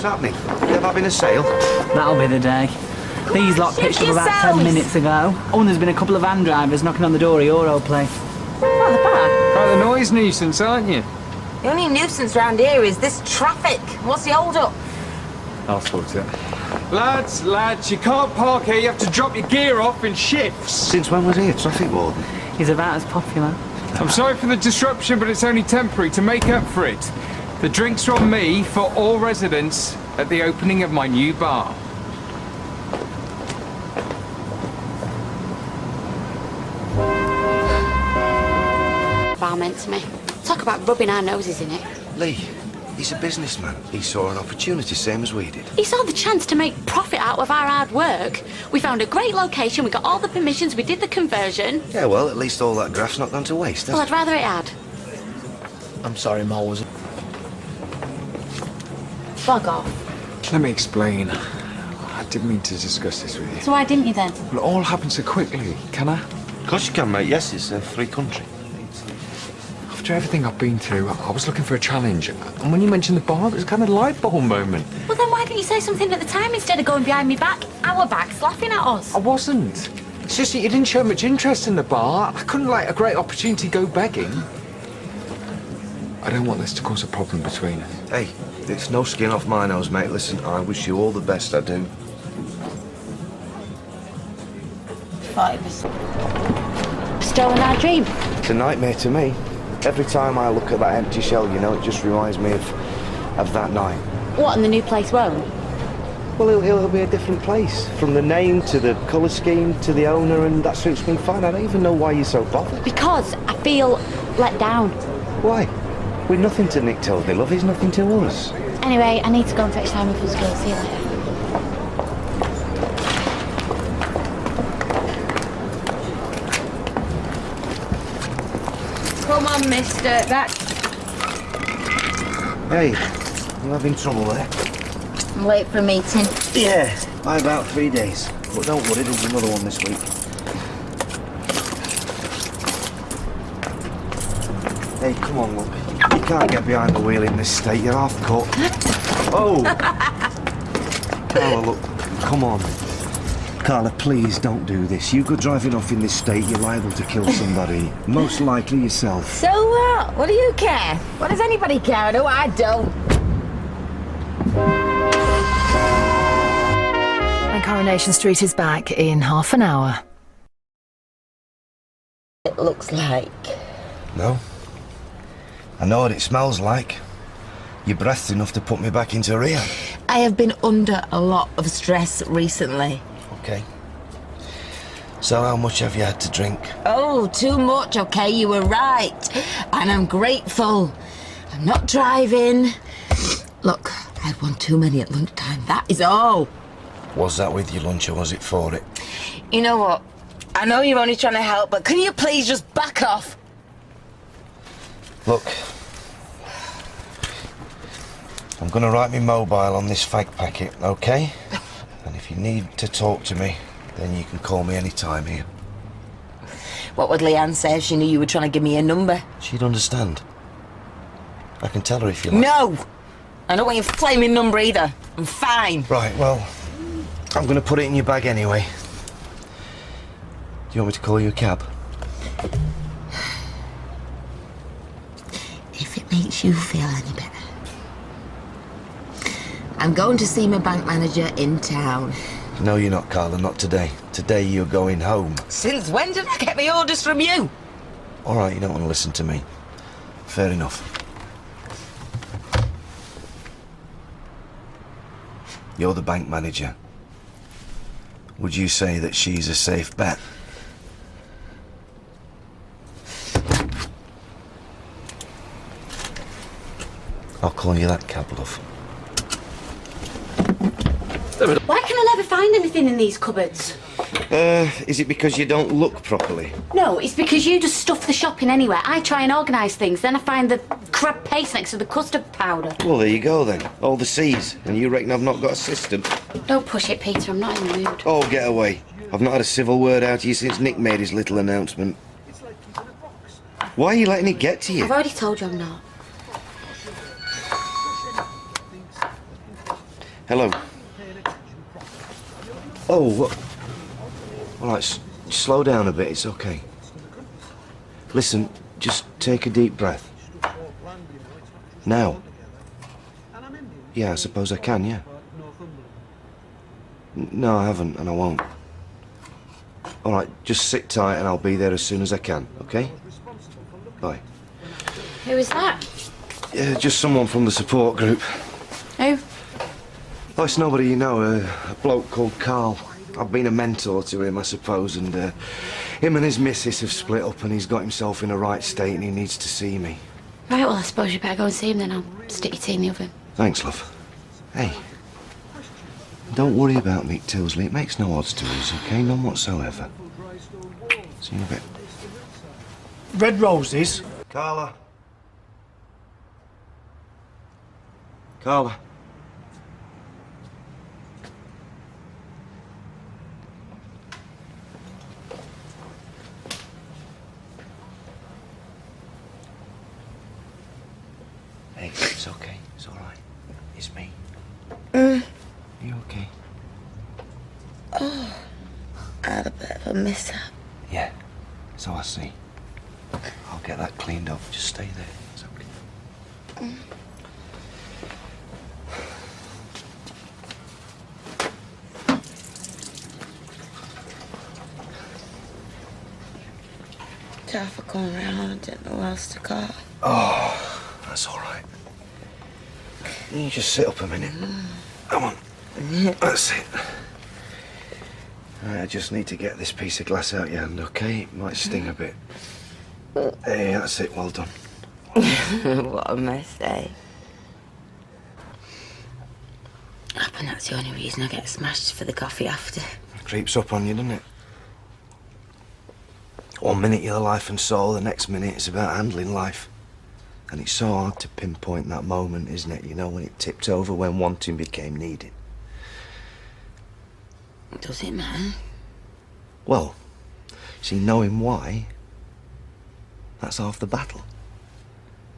happening? They're having a sale? That'll be the day. These lot pitched up about 10 minutes ago. Oh, and there's been a couple of van drivers knocking on the door of your old place. What, the bar? Quite the noise nuisance, aren't you? The only nuisance round here is this traffic. What's the hold-up? I'll sort it. Lads, you can't park here. You have to drop your gear off in shifts. Since when was he a traffic warden? He's about as popular. I'm sorry for the disruption, but it's only temporary to make up for it. The drinks are on me for all residents at the opening of my new bar. Bar meant to me. Talk about rubbing our noses in it. Lee, he's a businessman. He saw an opportunity, same as we did. He saw the chance to make profit out of our hard work. We found a great location, we got all the permissions, we did the conversion. Yeah, well, at least all that graft's not gone to waste, has Well, it? I'd rather it had. I'm sorry, Mo was... Bug off. Let me explain. I didn't mean to discuss this with you. So why didn't you then? Well, it all happened so quickly, can I? Of course you can, mate. Yes, it's a free country. After everything I've been through, I was looking for a challenge. And when you mentioned the bar, it was a kind of light bulb moment. Well, then why didn't you say something at the time instead of going behind me back, our backs, laughing at us? I wasn't. It's just that you didn't show much interest in the bar. I couldn't let a great opportunity go begging. I don't want this to cause a problem between us. Hey, it's no skin off my nose, mate. Listen, I wish you all the best, I do. 5%. Stolen our dream. It's a nightmare to me. Every time I look at that empty shell, you know, it just reminds me of that night. What, and the new place won't? Well, it'll be a different place. From the name to the colour scheme to the owner, and that suits me fine. I don't even know why you're so bothered. Because I feel let down. Why? We're nothing to Nick Toby, love. He's nothing to us. Anyway, I need to go and fetch Simon from school. See you later. Come on, mister. That's... Hey, you having trouble there? I'm late for a meeting. Yeah, by about 3 days. But don't worry, there's another one this week. Hey, come on, look. You can't get behind the wheel in this state. You're half cut. Oh! Carla, look. Come on. Carla, please don't do this. You go driving off in this state, you're liable to kill somebody. Most likely yourself. So what? What do you care? What does anybody care? No, I don't. And Coronation Street is back in half an hour. It looks like... No. I know what it smells like. Your breath's enough to put me back into rehab. I have been under a lot of stress recently. Okay. So how much have you had to drink? Oh, too much, okay, you were right. And I'm grateful. I'm not driving. Look, I had one too many at lunchtime, that is all. Was that with your lunch or was it for it? You know what? I know you're only trying to help, but can you please just back off? Look. I'm gonna write me mobile on this fag packet, okay? And if you need to talk to me, then you can call me any time here. What would Leanne say if she knew you were trying to give me a number? She'd understand. I can tell her if you like. No! I don't want your flaming number either. I'm fine. Right, well, I'm gonna put it in your bag anyway. Do you want me to call you a cab? If it makes you feel any better. I'm going to see my bank manager in town. No, you're not, Carla, not today. Today you're going home. Since when did I get my orders from you? All right, you don't want to listen to me. Fair enough. You're the bank manager. Would you say that she's a safe bet? I'll call you that, cab love. Why can I never find anything in these cupboards? Is it because you don't look properly? No, it's because you just stuff the shopping anywhere. I try and organise things, then I find the crab paste next to the custard powder. Well, there you go then. All the C's. And you reckon I've not got a system? Don't push it, Peter, I'm not in the mood. Oh, get away. I've not had a civil word out to you since Nick made his little announcement. Why are you letting it get to you? I've already told you I'm not. Hello. Oh, what? All right, slow down a bit, it's okay. Listen, just take a deep breath. Now. Yeah, I suppose I can, yeah. No, I haven't, and I won't. All right, just sit tight and I'll be there as soon as I can, okay? Bye. Who is that? Yeah, just someone from the support group. Who? Oh, it's nobody you know, a bloke called Carl. I've been a mentor to him, I suppose, and him and his missus have split up and he's got himself in a right state and he needs to see me. Right, well, I suppose you better go and see him then. I'll stick your tea in the oven. Thanks, love. Hey, don't worry about Mick Tilsley. It makes no odds to us, okay? None whatsoever. See you in a bit. Red roses? Carla. Carla. Hey, it's okay. It's all right. It's me. You okay? I had a bit of a mishap. Yeah. So I see. I'll get that cleaned up. Just stay there. It's okay. Traffic coming around, I didn't know where else to go. Oh, that's all right. You just sit up a minute. Come on. That's it. All right, I just need to get this piece of glass out your hand, okay? It might sting a bit. Hey, that's it. Well done. What a mess, eh? I reckon that's the only reason I get smashed for the coffee after. It creeps up on you, doesn't it? 1 minute you're the life and soul, the next minute it's about handling life. And it's so hard to pinpoint that moment, isn't it? You know, when it tipped over, when wanting became needing. Does it matter? Well, see, knowing why, that's half the battle.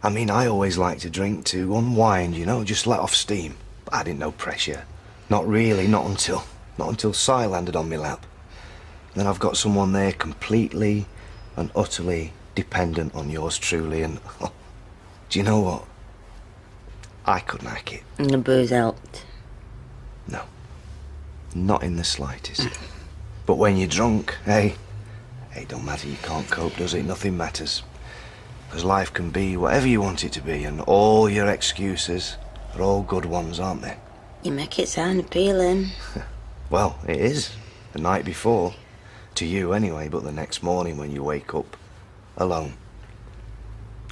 I mean, I always like to drink to unwind, you know, just let off steam. But I didn't know pressure. Not really, not until Si landed on my lap. Then I've got someone there completely and utterly dependent on yours truly, and oh, do you know what? I couldn't hack it. And the booze helped. No. Not in the slightest. But when you're drunk, hey, it don't matter, you can't cope, does it? Nothing matters. Because life can be whatever you want it to be, and all your excuses are all good ones, aren't they? You make it sound appealing. Well, it is. The night before. To you anyway, but the next morning when you wake up, alone.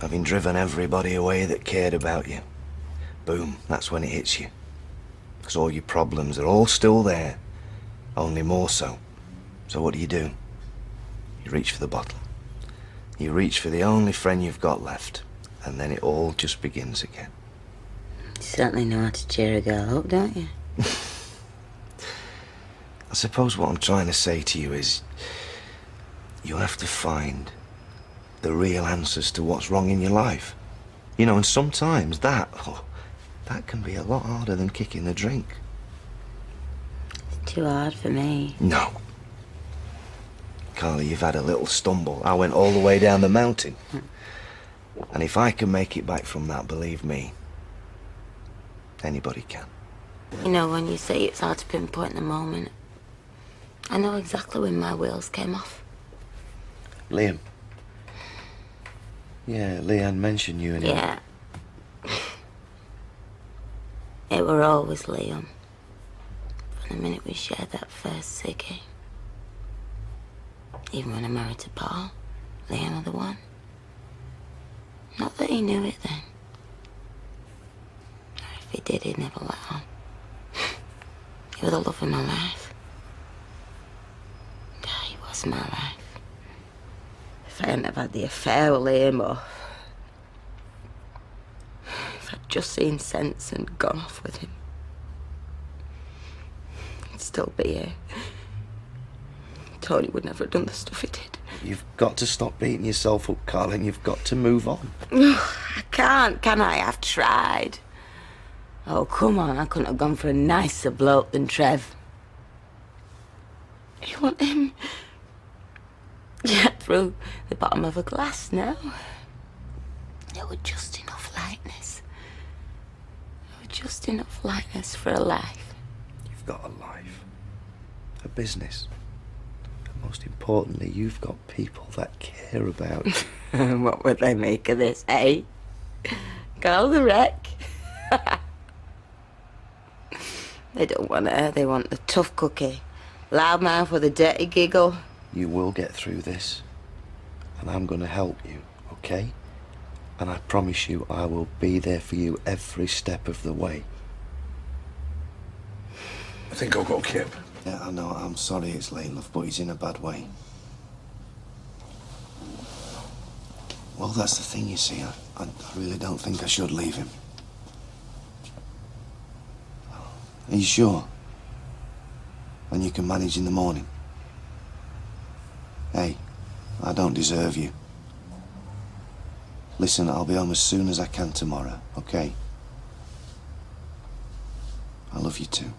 Having driven everybody away that cared about you. Boom, that's when it hits you. Because all your problems are all still there, only more so. So what do? You reach for the bottle. You reach for the only friend you've got left, and then it all just begins again. You certainly know how to cheer a girl up, don't you? I suppose what I'm trying to say to you is, you have to find the real answers to what's wrong in your life. You know, and sometimes that can be a lot harder than kicking the drink. It's too hard for me. No. Carly, you've had a little stumble. I went all the way down the mountain. And if I can make it back from that, believe me, anybody can. You know, when you say it's hard to pinpoint the moment, I know exactly when my wheels came off. Liam. Yeah, Leanne mentioned you and Yeah. It were always Liam. From the minute we shared that first ciggy. Even when I married to Paul, Liam was the one. Not that he knew it then. Or if he did, he'd never let on. He was the love of my life. Yeah, he was my life. If I hadn't have had the affair with Liam, or if I'd just seen sense and gone off with him, I'd still be here. Tony would never have done the stuff he did. You've got to stop beating yourself up, Carl, and you've got to move on. I can't, can I? I've tried. Oh, come on, I couldn't have gone for a nicer bloke than Trev. You want him? Yeah, through the bottom of a glass now. There were just enough lightness. There were just enough lightness for a life. You've got a life. A business. And most importantly, you've got people that care about you. What would they make of this, eh? Call the wreck. They don't want her, they want the tough cookie. Loudmouth with a dirty giggle. You will get through this. And I'm going to help you, okay? And I promise you I will be there for you every step of the way. I think I'll go, Kip. Yeah, I know. I'm sorry it's late, love, but he's in a bad way. Well, that's the thing, you see. I really don't think I should leave him. Are you sure? And you can manage in the morning? Hey, I don't deserve you. Listen, I'll be home as soon as I can tomorrow, okay? I love you too.